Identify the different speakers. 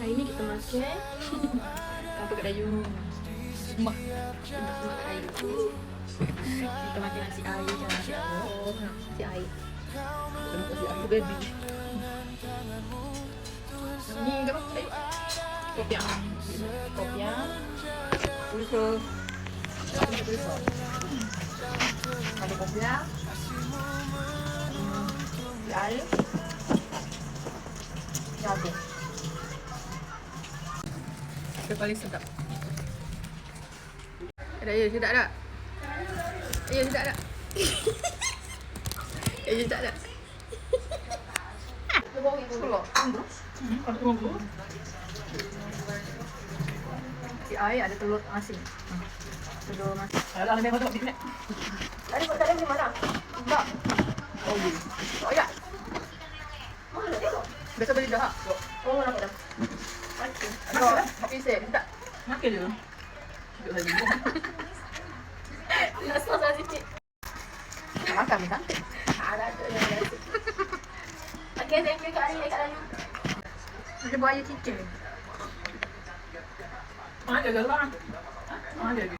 Speaker 1: Hari ni kita makan apa kat Dayu? Semak. Kita semak kat Dayu. Kita makan nasi air je. Nasi air. Nasi air.
Speaker 2: Nasi air baby.
Speaker 1: Ni ke apa? Dayu. Kopiang. Kopiang.
Speaker 2: Pulsa.
Speaker 1: Ada kopiang. Nasi air. Jagung. Yang paling sedap. Ada ya, sedap tak? Ya, sedap tak? Ya, sedap tak? Keluar. Si air ada telur asin. Telur asin.
Speaker 2: Alah, lebih banyak ni.
Speaker 1: Tadi buat tadi di mana? Tak.
Speaker 2: Oh, ya.
Speaker 1: Oh ya. Besok beli dah. Oh, nak dah. Makan. Tapi saya tak.
Speaker 2: Makan je. Duduk lagi.
Speaker 1: Nak sos sikit. Makan ni kan? Ada tu yang biasa. Okey, thank you Kak Ali, Kak Layu. Ada buaya chicken.
Speaker 2: Ada ke lah? Ada.